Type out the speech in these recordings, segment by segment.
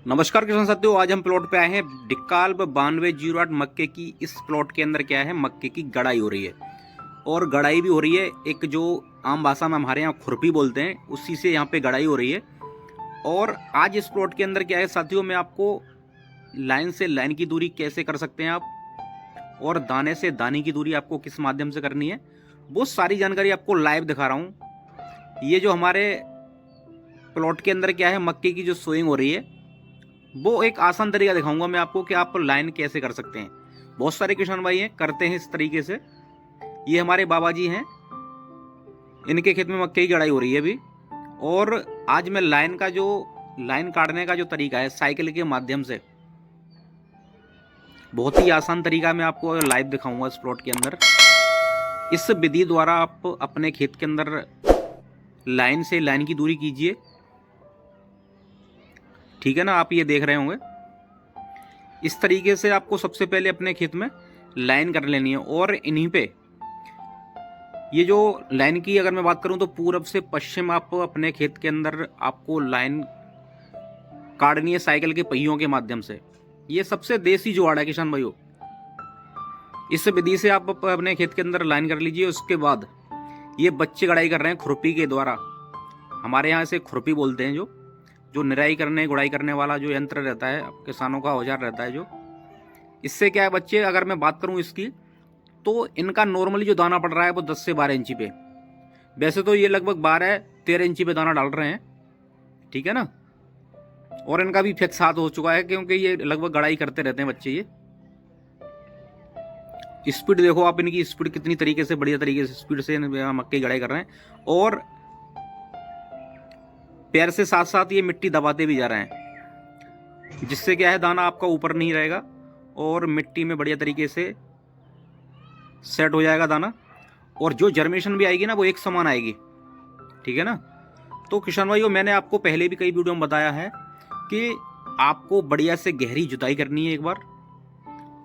नमस्कार किसान साथियों, आज हम प्लॉट पे आए हैं डिकाल्ब 9208 मक्के की। इस प्लॉट के अंदर क्या है, मक्के की गड़ाई हो रही है और गड़ाई भी हो रही है। एक जो आम भाषा में हमारे यहाँ खुरपी बोलते हैं, उसी से यहाँ पे गड़ाई हो रही है। और आज इस प्लॉट के अंदर क्या है साथियों, मैं आपको लाइन से लाइन की दूरी कैसे कर सकते हैं आप, और दाने से दाने की दूरी आपको किस माध्यम से करनी है, वो सारी जानकारी आपको लाइव दिखा रहा हूँ। ये जो हमारे प्लॉट के अंदर क्या है, मक्के की जो सोइंग हो रही है, वो एक आसान तरीका दिखाऊंगा मैं आपको कि आप लाइन कैसे कर सकते हैं। बहुत सारे किसान भाई हैं करते हैं इस तरीके से। ये हमारे बाबा जी हैं, इनके खेत में मक्के की गड़ाई हो रही है अभी। और आज मैं लाइन काटने का जो तरीका है साइकिल के माध्यम से, बहुत ही आसान तरीका मैं आपको लाइव दिखाऊंगा इस प्लॉट के अंदर। इस विधि द्वारा आप अपने खेत के अंदर लाइन से लाइन की दूरी कीजिए, ठीक है ना। आप ये देख रहे होंगे, इस तरीके से आपको सबसे पहले अपने खेत में लाइन कर लेनी है। और इन्हीं पे ये जो लाइन की अगर मैं बात करूं तो पूरब से पश्चिम आप अपने खेत के अंदर आपको लाइन काटनी है साइकिल के पहियों के माध्यम से। ये सबसे देसी जुगाड़ है किसान भाइयों। इस विधि से आप अपने खेत के अंदर लाइन कर लीजिए। उसके बाद ये बच्चे गड़ाई कर रहे हैं खुरपी के द्वारा, हमारे यहाँ इसे खुरपी बोलते हैं। जो निराई करने गुड़ाई करने वाला जो यंत्र रहता है, किसानों का औजार रहता है जो, इससे क्या है बच्चे, अगर मैं बात करूं इसकी, तो इनका नॉर्मली जो दाना पड़ रहा है वो 10 से 12 इंची पे। वैसे तो ये लगभग 12-13 इंची पे दाना डाल रहे हैं, ठीक है ना। और इनका भी फिक्स हाथ हो चुका है, क्योंकि ये लगभग गड़ाई करते रहते हैं बच्चे। ये स्पीड देखो आप, इनकी स्पीड कितनी तरीके से, बढ़िया तरीके से स्पीड से मक्के की गड़ाई कर रहे हैं। और पैर से साथ साथ ये मिट्टी दबाते भी जा रहे हैं, जिससे क्या है दाना आपका ऊपर नहीं रहेगा और मिट्टी में बढ़िया तरीके से सेट हो जाएगा दाना। और जो जर्मिनेशन भी आएगी ना, वो एक समान आएगी, ठीक है ना। तो किसान भाइयों, मैंने आपको पहले भी कई वीडियो में बताया है कि आपको बढ़िया से गहरी जुताई करनी है एक बार।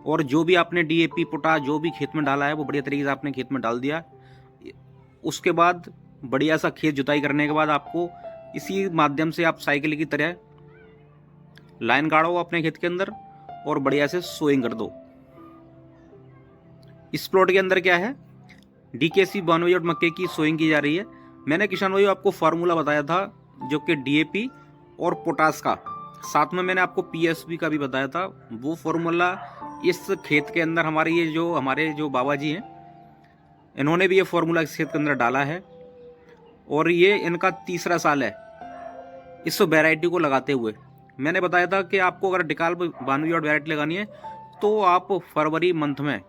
और जो भी आपने DAP पोटाश जो भी खेत में डाला है, वो बढ़िया तरीके से आपने खेत में डाल दिया। उसके बाद बढ़िया सा खेत जुताई करने के बाद आपको इसी माध्यम से आप साइकिल की तरह लाइन गाड़ो अपने खेत के अंदर और बढ़िया से सोइंग कर दो। इस प्लॉट के अंदर क्या है, DKC 9208 मक्के की सोइंग की जा रही है। मैंने किसान भाइयों आपको फार्मूला बताया था, जो कि DAP और पोटास का, साथ में मैंने आपको PSP का भी बताया था। वो फार्मूला इस खेत के अंदर हमारे जो बाबा जी हैं, इन्होंने भी ये फार्मूला इस खेत के अंदर डाला है। और ये इनका तीसरा साल है इस वैरायटी को लगाते हुए। मैंने बताया था कि आपको अगर डिकाल्ब 9208 वैरायटी लगानी है तो आप फरवरी मंथ में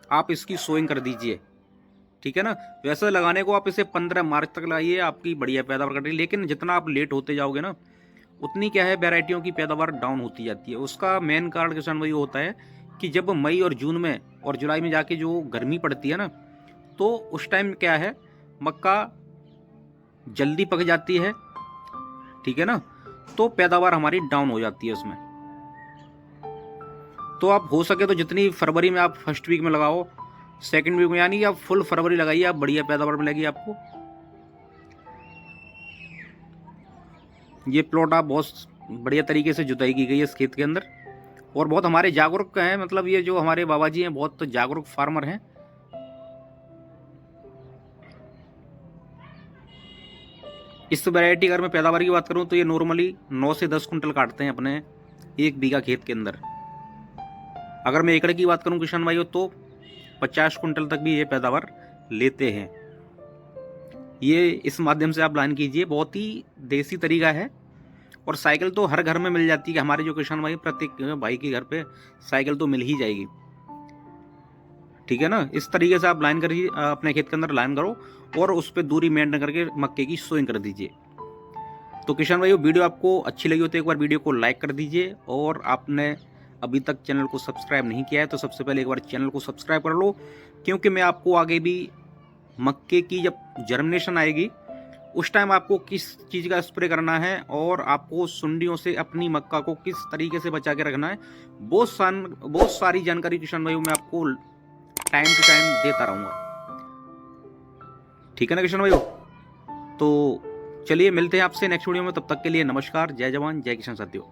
आप इसकी सोइंग कर दीजिए, ठीक है ना। वैसे लगाने को आप इसे 15 मार्च तक लगाइए, आपकी बढ़िया पैदावार करेगी। लेकिन जितना आप लेट होते जाओगे ना, उतनी क्या है वैरायटियों की पैदावार डाउन होती जाती है। उसका मेन कारण किसान भाई होता है कि जब मई और जून में और जुलाई में जाके जो गर्मी पड़ती है ना, तो उस टाइम क्या है, मक्का जल्दी पक जाती है, ठीक है ना। तो पैदावार हमारी डाउन हो जाती है उसमें। तो आप हो सके तो जितनी फरवरी में आप फर्स्ट वीक में लगाओ, सेकंड वीक में, यानी कि आप फुल फरवरी लगाइए, आप बढ़िया पैदावार मिलेगी आपको। ये प्लॉट आप बहुत बढ़िया तरीके से जुताई की गई है इस खेत के अंदर। और बहुत हमारे जागरूक हैं, मतलब ये जो हमारे बाबा जी हैं बहुत जागरूक फार्मर हैं। इस वैरायटी अगर मैं पैदावार की बात करूं तो ये नॉर्मली 9 से 10 कुंटल काटते हैं अपने 1 बीघा खेत के अंदर। अगर मैं एकड़ की बात करूं किसान भाइयों, तो 50 कुंटल तक भी ये पैदावार लेते हैं। ये इस माध्यम से आप लाइन कीजिए, बहुत ही देसी तरीका है। और साइकिल तो हर घर में मिल जाती है, हमारे जो किसान भाई, प्रत्येक भाई के घर पे साइकिल तो मिल ही जाएगी, ठीक है ना। इस तरीके से आप लाइन करिए, अपने खेत के अंदर लाइन करो और उस पर दूरी मेंटेन करके मक्के की सोइंग कर दीजिए। तो किसान भाइयों, वीडियो आपको अच्छी लगी हो तो एक बार वीडियो को लाइक कर दीजिए। और आपने अभी तक चैनल को सब्सक्राइब नहीं किया है तो सबसे पहले एक बार चैनल को सब्सक्राइब कर लो, क्योंकि मैं आपको आगे भी मक्के की जब जर्मिनेशन आएगी उस टाइम आपको किस चीज़ का स्प्रे करना है और आपको सुंडियों से अपनी मक्का को किस तरीके से बचा के रखना है, बहुत सारी जानकारी किसान भाइयों मैं आपको टाइम टू टाइम देता रहूँगा, ठीक है ना किसान भाइयों। तो चलिए मिलते हैं आपसे नेक्स्ट वीडियो में, तब तक के लिए नमस्कार, जय जवान जय किसान साथियों।